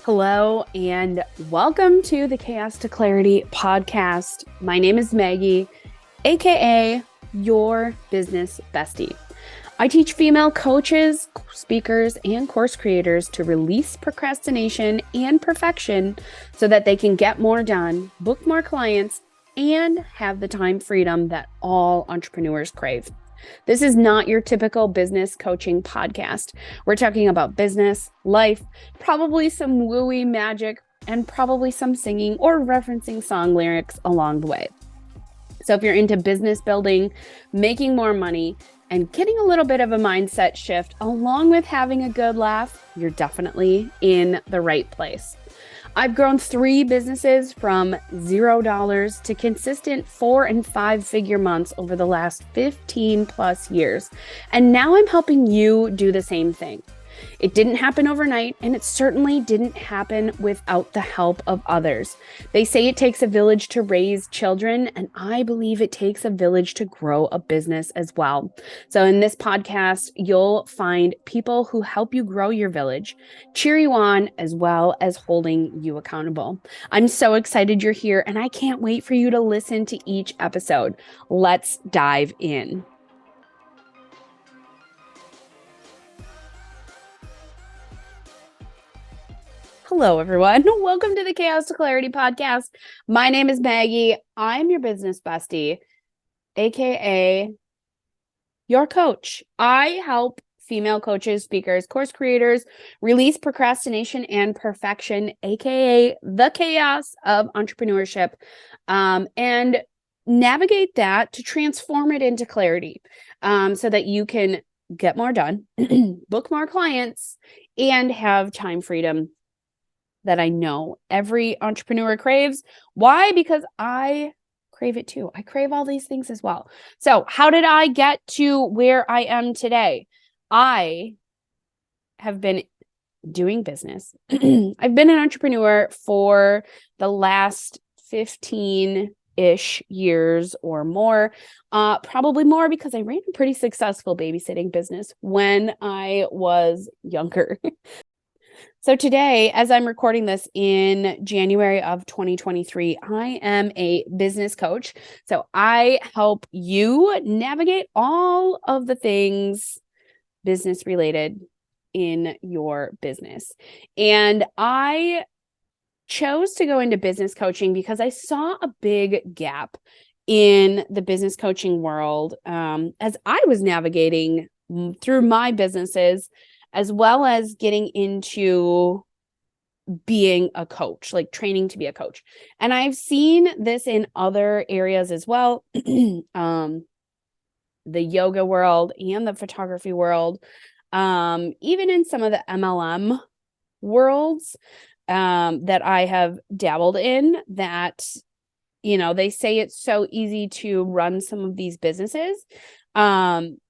Hello and welcome to the Chaos to Clarity podcast. My name is Maggie, aka your business bestie. I teach female coaches, speakers, and course creators to release procrastination and perfection so that they can get more done, book more clients, and have the time freedom that all entrepreneurs crave. This is not your typical business coaching podcast. We're talking about business, life, probably some wooey magic, and probably some singing or referencing song lyrics along the way. So if you're into business building, making more money, and getting a little bit of a mindset shift along with having a good laugh, you're definitely in the right place. I've grown 3 businesses from $0 to consistent 4 and 5 figure months over the last 15 plus years. And now I'm helping you do the same thing. It didn't happen overnight, and it certainly didn't happen without the help of others. They say it takes a village to raise children, and I believe it takes a village to grow a business as well. So in this podcast, you'll find people who help you grow your village, cheer you on, as well as holding you accountable. I'm so excited you're here, and I can't wait for you to listen to each episode. Let's dive in. Hello, everyone. Welcome to the Chaos to Clarity podcast. My name is Maggie. I'm your business bestie, aka your coach. I help female coaches, speakers, course creators release procrastination and perfection, aka the chaos of entrepreneurship, and navigate that to transform it into clarity, so that you can get more done, book more clients, and have time freedom that I know every entrepreneur craves. Why? Because I crave it too. I crave all these things as well. So how did I get to where I am today? I have been doing business. I've been an entrepreneur for the last 15-ish years or more, probably more because I ran a pretty successful babysitting business when I was younger. So today, as I'm recording this in January of 2023, I am a business coach. So I help you navigate all of the things business related in your business. And I chose to go into business coaching because I saw a big gap in the business coaching world, as I was navigating through my businesses, as well as getting into being a coach, like training to be a coach. And I've seen this in other areas as well, the yoga world and the photography world, even in some of the MLM worlds that I have dabbled in, that, they say it's so easy to run some of these businesses.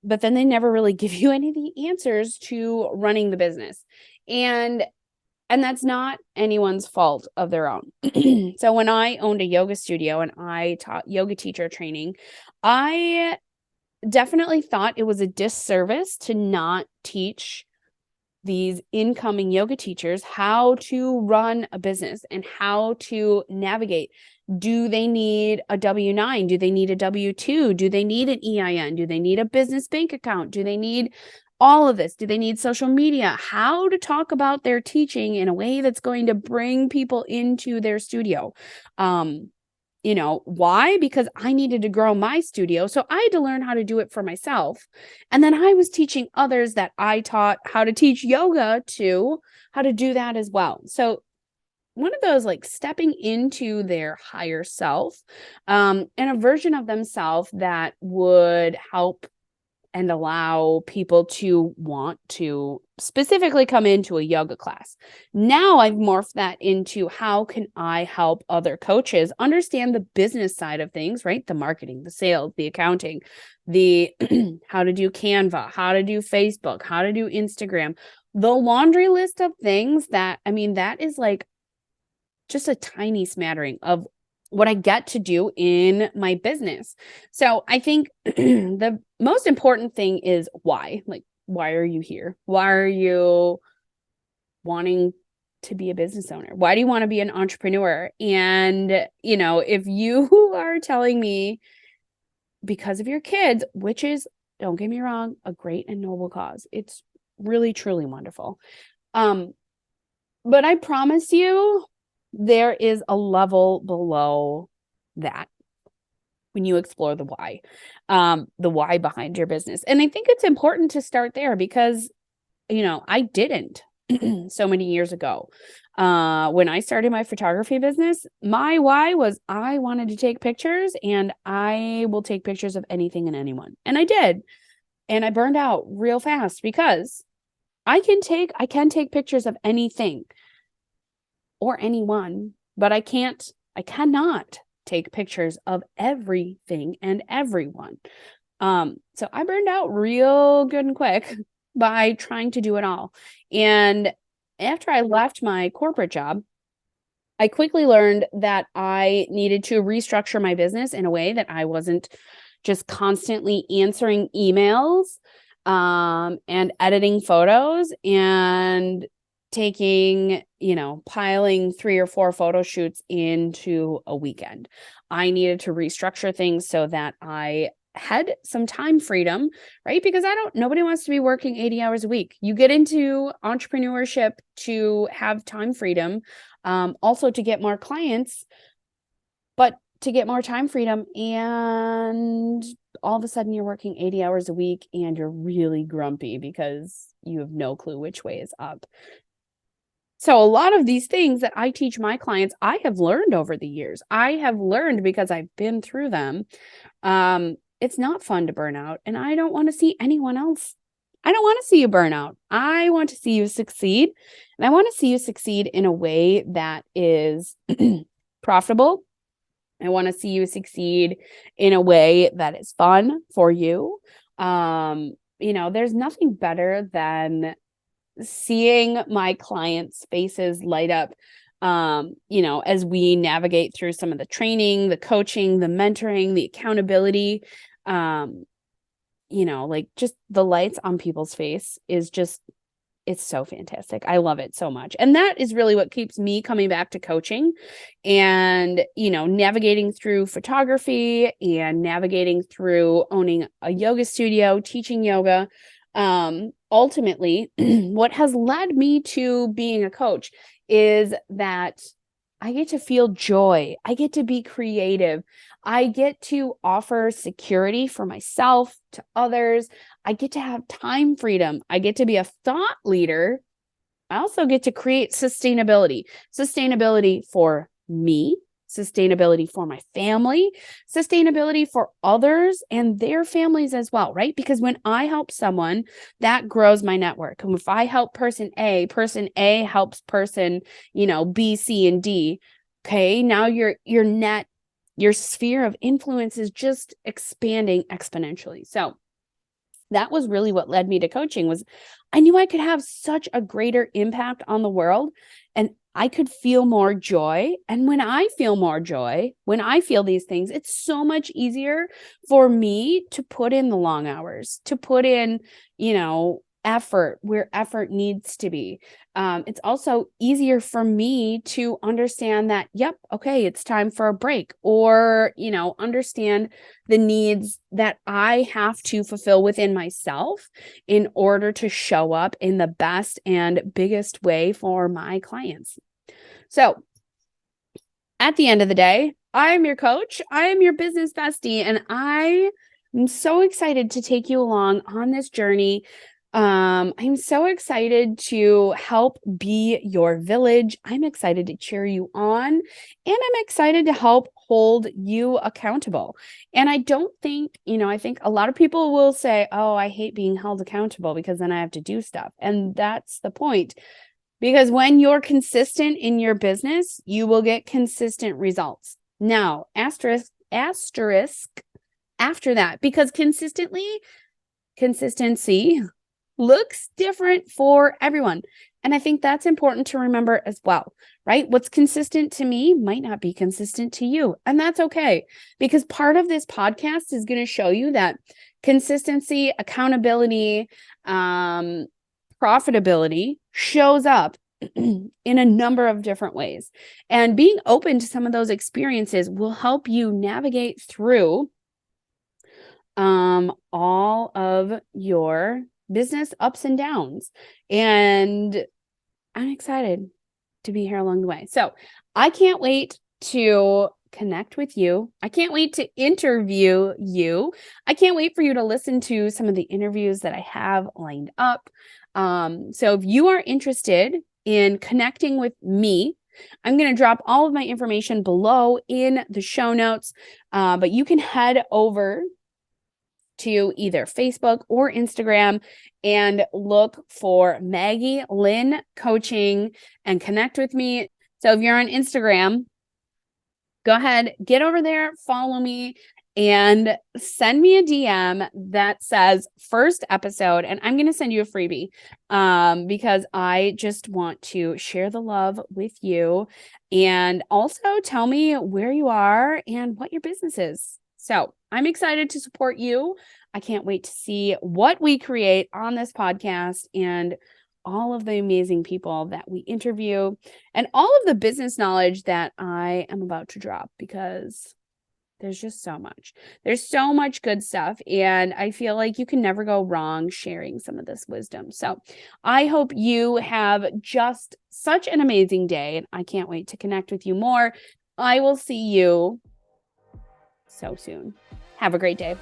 But then they never really give you any of the answers to running the business. And that's not anyone's fault of their own. So when I owned a yoga studio and I taught yoga teacher training, I definitely thought it was a disservice to not teach these incoming yoga teachers how to run a business and how to navigate. Do they need a W-9? Do they need a W-2? Do they need an EIN? Do they need a business bank account? Do they need all of this? Do they need social media? How to talk about their teaching in a way that's going to bring people into their studio? Why? Because I needed to grow my studio. So I had to learn how to do it for myself. And then I was teaching others that I taught how to teach yoga to how to do that as well. So one of those, like, stepping into their higher self, and a version of themselves that would help and allow people to want to specifically come into a yoga class. Now I've morphed that into, how can I help other coaches understand the business side of things, right? The marketing, the sales, the accounting, the how to do Canva, how to do Facebook, how to do Instagram, the laundry list of things that is like just a tiny smattering of what I get to do in my business. So I think the most important thing is why. Like, why are you here? Why are you wanting to be a business owner? Why do you want to be an entrepreneur? And, if you are telling me because of your kids, which is, don't get me wrong, a great and noble cause. It's really, truly wonderful. But I promise you, there is a level below that when you explore the why behind your business. And I think it's important to start there because, I didn't so many years ago. When I started my photography business, my why was I wanted to take pictures, and I will take pictures of anything and anyone. And I did. And I burned out real fast because I can take pictures of anything or anyone, but I cannot take pictures of everything and everyone. So I burned out real good and quick by trying to do it all. And after I left my corporate job, I quickly learned that I needed to restructure my business in a way that I wasn't just constantly answering emails, and editing photos and taking, piling 3 or 4 photo shoots into a weekend. I needed to restructure things so that I had some time freedom, right? Because nobody wants to be working 80 hours a week. You get into entrepreneurship to have time freedom, also to get more clients, but to get more time freedom, and all of a sudden you're working 80 hours a week and you're really grumpy because you have no clue which way is up. So a lot of these things that I teach my clients, I have learned over the years. I have learned because I've been through them. It's not fun to burn out, and I don't want to see anyone else. I don't want to see you burn out. I want to see you succeed, and I want to see you succeed in a way that is profitable. I want to see you succeed in a way that is fun for you. There's nothing better than seeing my clients' faces light up, as we navigate through some of the training, the coaching, the mentoring, the accountability. Just the lights on people's face is just, it's so fantastic. I love it so much. And that is really what keeps me coming back to coaching and, navigating through photography and navigating through owning a yoga studio, teaching yoga. Ultimately, what has led me to being a coach is that I get to feel joy. I get to be creative. I get to offer security for myself to others. I get to have time freedom. I get to be a thought leader. I also get to create sustainability for me, sustainability for my family, sustainability for others and their families as well, right? Because when I help someone, that grows my network. And if I help person A helps person, B, C, and D. Okay, now your sphere of influence is just expanding exponentially. So that was really what led me to coaching. Was I knew I could have such a greater impact on the world, and I could feel more joy. And when I feel more joy, when I feel these things, it's so much easier for me to put in the long hours, to put in, effort where effort needs to be. It's also easier for me to understand that, yep, okay, it's time for a break, or, understand the needs that I have to fulfill within myself in order to show up in the best and biggest way for my clients. So at the end of the day, I'm your coach. I am your business bestie, and I am so excited to take you along on this journey. I'm so excited to help be your village. I'm excited to cheer you on, and I'm excited to help hold you accountable. And I don't think, I think a lot of people will say, oh, I hate being held accountable because then I have to do stuff. And that's the point. Because when you're consistent in your business, you will get consistent results. Now, asterisk after that, because consistency looks different for everyone. And I think that's important to remember as well, right? What's consistent to me might not be consistent to you. And that's okay, because part of this podcast is going to show you that consistency, accountability, profitability shows up in a number of different ways. And being open to some of those experiences will help you navigate through all of your business ups and downs. And I'm excited to be here along the way. So I can't wait to connect with you. I can't wait to interview you. I can't wait for you to listen to some of the interviews that I have lined up. So if you are interested in connecting with me, I'm going to drop all of my information below in the show notes, but you can head over to either Facebook or Instagram and look for Maggie Lynn Coaching and connect with me. So if you're on Instagram, go ahead, get over there, follow me, and send me a DM that says first episode, and I'm going to send you a freebie because I just want to share the love with you and also tell me where you are and what your business is. So I'm excited to support you. I can't wait to see what we create on this podcast and all of the amazing people that we interview and all of the business knowledge that I am about to drop, because there's just so much. There's so much good stuff, and I feel like you can never go wrong sharing some of this wisdom. So I hope you have just such an amazing day, and I can't wait to connect with you more. I will see you so soon. Have a great day.